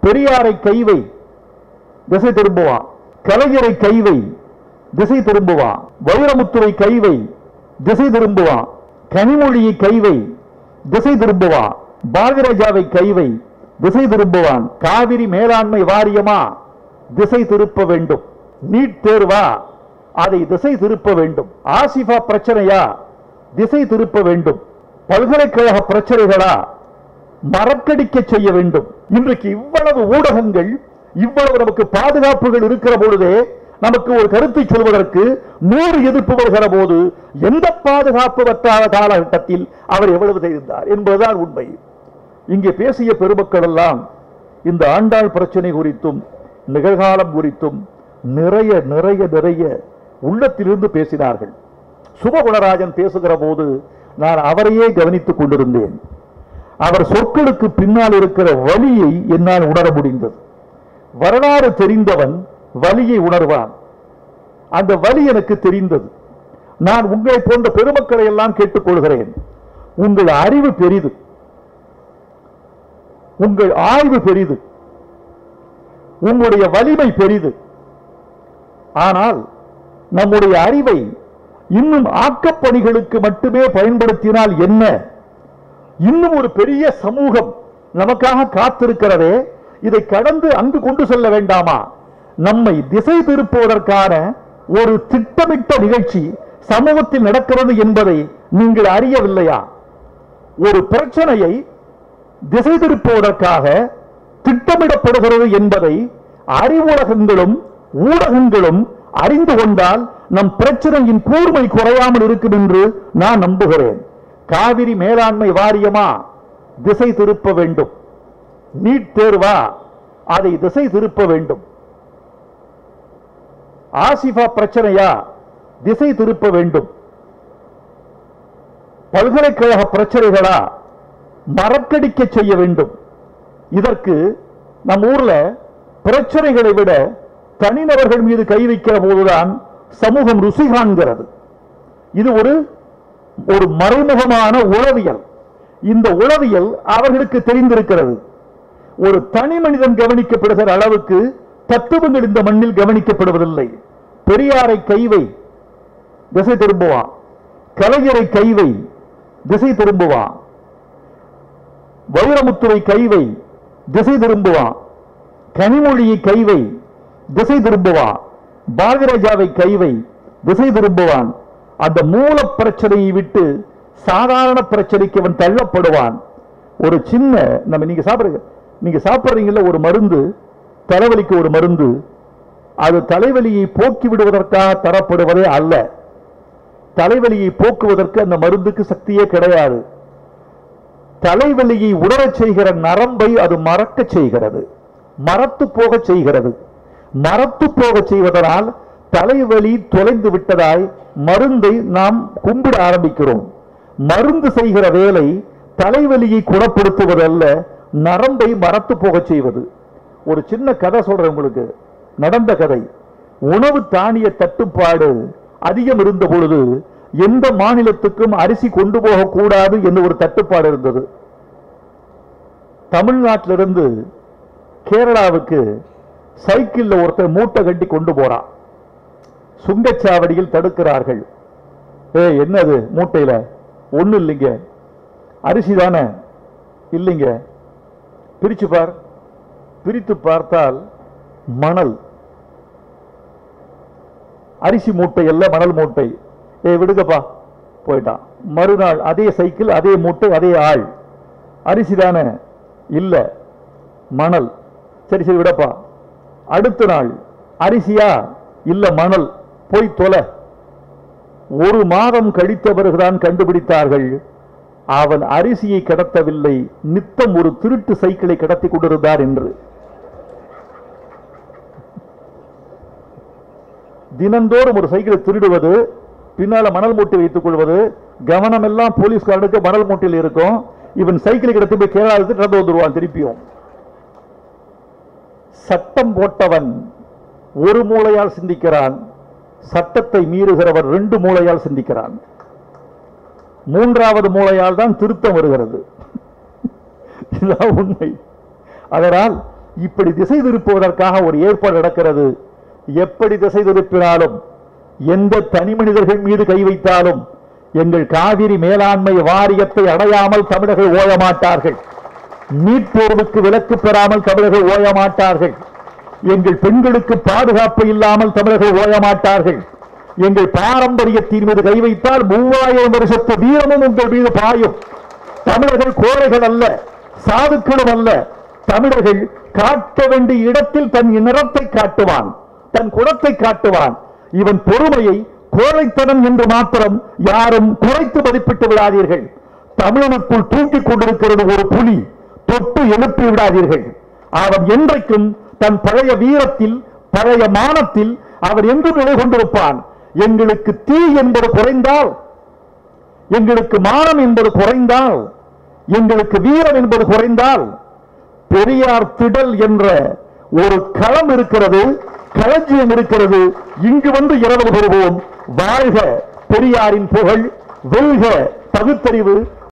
பெரியாரை கைவை திசை திரும்புவான், கலைஞரை கைவை திசை திரும்புவான், வைரமுத்துவை கைவை திசை திரும்புவான், கனிமொழியை கைவை திசை திரும்புவான், பாரதிராஜாவை கைவை திசை திரும்புவான். காவிரி மேலாண்மை வாரியமா திசை திருப்ப வேண்டும். நீட் தேர்வா அதை திசை திருப்ப வேண்டும். ஆசிஃபா பிரச்சனையா திசை திருப்ப வேண்டும். பல்கலைக்கழக பிரச்சனைகளா மறக்கடிக்க செய்ய வேண்டும். இன்றைக்கு இவ்வளவு ஊடகங்கள், இவ்வளவு நமக்கு பாதுகாப்புகள் இருக்கிற பொழுதே நமக்கு ஒரு கருத்தை சொல்வதற்கு 100 எதிர்ப்பு வருகிற போது எந்த பாதுகாப்பு வற்றாத காலகட்டத்தில் அவர் எவ்வளவு தெரிந்தார் என்பதுதான் உண்மை. இங்கே பேசிய பெருமக்கள் எல்லாம் இந்த ஆண்டாள் பிரச்சனை குறித்தும் நிகழ்காலம் குறித்தும் நிறைய நிறைய நிறைய உள்ளத்திலிருந்து பேசினார்கள். சுபகுணராஜன் பேசுகிற போது நான் அவரையே கவனித்துக் கொண்டிருந்தேன். அவர் சொற்களுக்கு பின்னால் இருக்கிற வலியை என்னால் உணர முடிந்தது. வரலாறு தெரிந்தவன் வலியை உணர்வான். அந்த வலி எனக்கு தெரிந்தது. நான் உங்களை போன்ற பெருமக்களை எல்லாம் கேட்டுக்கொள்கிறேன். உங்கள் அறிவு பெரிது, உங்கள் ஆய்வு பெரிது, உங்களுடைய வலிமை பெரிது. ஆனால் நம்முடைய அறிவை இன்னும் ஆக்கப்பணிகளுக்கு மட்டுமே பயன்படுத்தினால் என்ன? இன்னும் ஒரு பெரிய சமூகம் நமக்காக காத்திருக்கிறதே, இதை கடந்து அங்கு கொண்டு செல்ல வேண்டாமா? நம்மை திசை திருப்புவதற்கான ஒரு திட்டமிட்ட நிகழ்ச்சி சமூகத்தில் நடக்கிறது என்பதை நீங்கள் அறியவில்லையா? ஒரு பிரச்சனையை திசை திருப்புவதற்காக திட்டமிடப்படுகிறது என்பதை அறிவுலகங்களும் ஊடகங்களும் அறிந்து கொண்டால் நம் பிரச்சனையின் கூர்மை குறையாமல் இருக்கும் என்று நான் நம்புகிறேன். காவிரி மேலாண்மை வாரியமா திசை திருப்ப வேண்டும். நீட் தேர்வா அதை திசை திருப்ப வேண்டும். ஆசிஃபா பிரச்சனையா திசை திருப்ப வேண்டும். பல்கலைக்கழக பிரச்சனைகளா மறக்கடிக்க செய்ய வேண்டும். இதற்கு நம் ஊர்ல பிரச்சனைகளை விட தனிநபர்கள் மீது கை வைக்கிற போதுதான் சமூகம் ருசி காண்கிறது. இது ஒரு மறைமுகமான உளவியல். இந்த உளவியல் அவர்களுக்கு தெரிந்திருக்கிறது. ஒரு தனி மனிதன் கவனிக்கப்படுகிற அளவுக்கு தத்துவங்கள் இந்த மண்ணில் கவனிக்கப்படுவதில்லை. பெரியாரை கைவை திசை திரும்புவான், கலைஞரை கைவை திசை திரும்புவான், வைரமுத்துவை கைவை திசை திரும்புவான், கனிமொழியை கைவை திசை திரும்புவான், பாரதிராஜாவை கைவை திசை திரும்புவான். அந்த மூல பிரச்சனையை விட்டு சாதாரண பிரச்சனைக்கு அவன் தள்ளப்படுவான். ஒரு சின்ன நீங்க சாப்பிடுறீங்கல்ல ஒரு மருந்து, தலைவலிக்கு ஒரு மருந்து, அது தலைவலியை போக்கி விடுவதற்காக தரப்படுவதே அல்ல. தலைவலியை போக்குவதற்கு அந்த மருந்துக்கு சக்தியே கிடையாது. தலைவலியை உணரச் செய்கிற நரம்பை அது மறக்க செய்கிறது, மறத்து போக செய்கிறது. மறத்து போக செய்வதனால் தலைவலி தொலைந்து விட்டதாய் மருந்தை நாம் கும்பிட ஆரம்பிக்கிறோம். மருந்து செய்கிற வேலை தலைவலியை குணப்படுத்துவதல்ல, நரம்பை மறத்து போக செய்வது. ஒரு சின்ன கதை சொல்றேன் உங்களுக்கு, நடந்த கதை. உணவு தானிய தட்டுப்பாடு அதிகம் இருந்த பொழுது எந்த மாநிலத்துக்கும் அரிசி கொண்டு போகக்கூடாது என்று ஒரு தட்டுப்பாடு இருந்தது. தமிழ்நாட்டிலிருந்து கேரளாவுக்கு சைக்கிள் ஒருத்தர் மூட்டை கட்டி கொண்டு போறான். சுங்கச்சாவடியில் தடுக்கிறார்கள். என்னது மூட்டையில? ஒண்ணு இல்லைங்க, அரிசி தானே. இல்லைங்க, பிரிச்சு பார். பிரித்து பார்த்தால் மணல். அரிசி மூட்டை அல்ல, மணல் மூட்டை. விடுங்கப்பா, போயிட்டான். மறுநாள் அதே சைக்கிள், அதே மூட்டை, அதே ஆள். அரிசி தானே? இல்ல, மணல். சரி சரி விடப்பா. அடுத்த நாள் அரிசியா? இல்ல, மணல். போய் தொலை. ஒரு மாதம் கழித்த பிறகுதான் கண்டுபிடித்தார்கள் அவன் அரிசியை கடத்தவில்லை, நித்தம் ஒரு திருட்டு சைக்கிளை கடத்தி கொண்டிருந்தார் என்று. தினந்தோறும் ஒரு சைக்கிளை திருடுவது, பின்னால மணல் மூட்டை வைத்துக் கொள்வது, கவனம் எல்லாம் போலீஸ்காரனுக்கு மணல் மூட்டையில் இருக்கும். இவன் சைக்கிளை கடத்தி போய் கேரளாவுக்கு நடந்து வந்துடுவான் திருப்பியும். சட்டம் போட்டவன் ஒரு மூளையால் சிந்திக்கிறான், சட்டத்தை மீறுகிறவர் 2 மூளையால் சிந்திக்கிறான். 3வது மூளையால் தான் திருத்தம் வருகிறது. இதுதான் உண்மை. அதனால் இப்படி திசை திருப்புவதற்காக ஒரு ஏற்பாடு நடக்கிறது. எப்படி திசை திருப்பினாலும், எந்த தனி மனிதர்கள் மீது கை வைத்தாலும் எங்கள் காவிரி மேலாண்மை வாரியத்தை அடையாமல் தமிழர்கள் ஓய மாட்டார்கள். நீட் தேர்வுக்கு விலக்கு பெறாமல் தமிழர்கள் ஓய மாட்டார்கள். எங்கள் பெண்களுக்கு பாதுகாப்பு இல்லாமல் தமிழர்கள் ஓய மாட்டார்கள். எங்கள் பாரம்பரியத்தின் மீது கை வைத்தால் 3000 வருஷத்து வீரமும் உங்கள் மீது பாயும். தமிழர்கள் கோழைகள் அல்ல, சாதுக்களும் அல்ல. தமிழர்கள் காட்ட வேண்டிய இடத்தில் தன் நிறத்தை காட்டுவான், தன் குணத்தை காட்டுவான். இவன் பொறுமையை கோழைத்தனம் என்று மாத்திரம் யாரும் குறைத்து மதிப்பிட்டு விடாதீர்கள். தமிழனுக்குள் தூக்கிக் கொண்டிருக்கிறது ஒரு புலி, தொட்டு எழுப்பி விடாதீர்கள். அவன் என்றைக்கும் தன் பழைய வீரத்தில், பழைய மானத்தில் அவன் என்றும் நிலை கொண்டிருப்பான். எங்களுக்கு தீ என்பது குறைந்தால், எங்களுக்கு மானம் என்பது குறைந்தால், எங்களுக்கு வீரம் என்பது குறைந்தால், பெரியார் திடல் என்ற ஒரு களம் இருக்கிறது, களஞ்சியம் இருக்கிறது. இங்கு வந்து இரவு பெறுவோம். வாழ்க பெரியாரின் புகழ், வெல்க பகுத்தறிவு.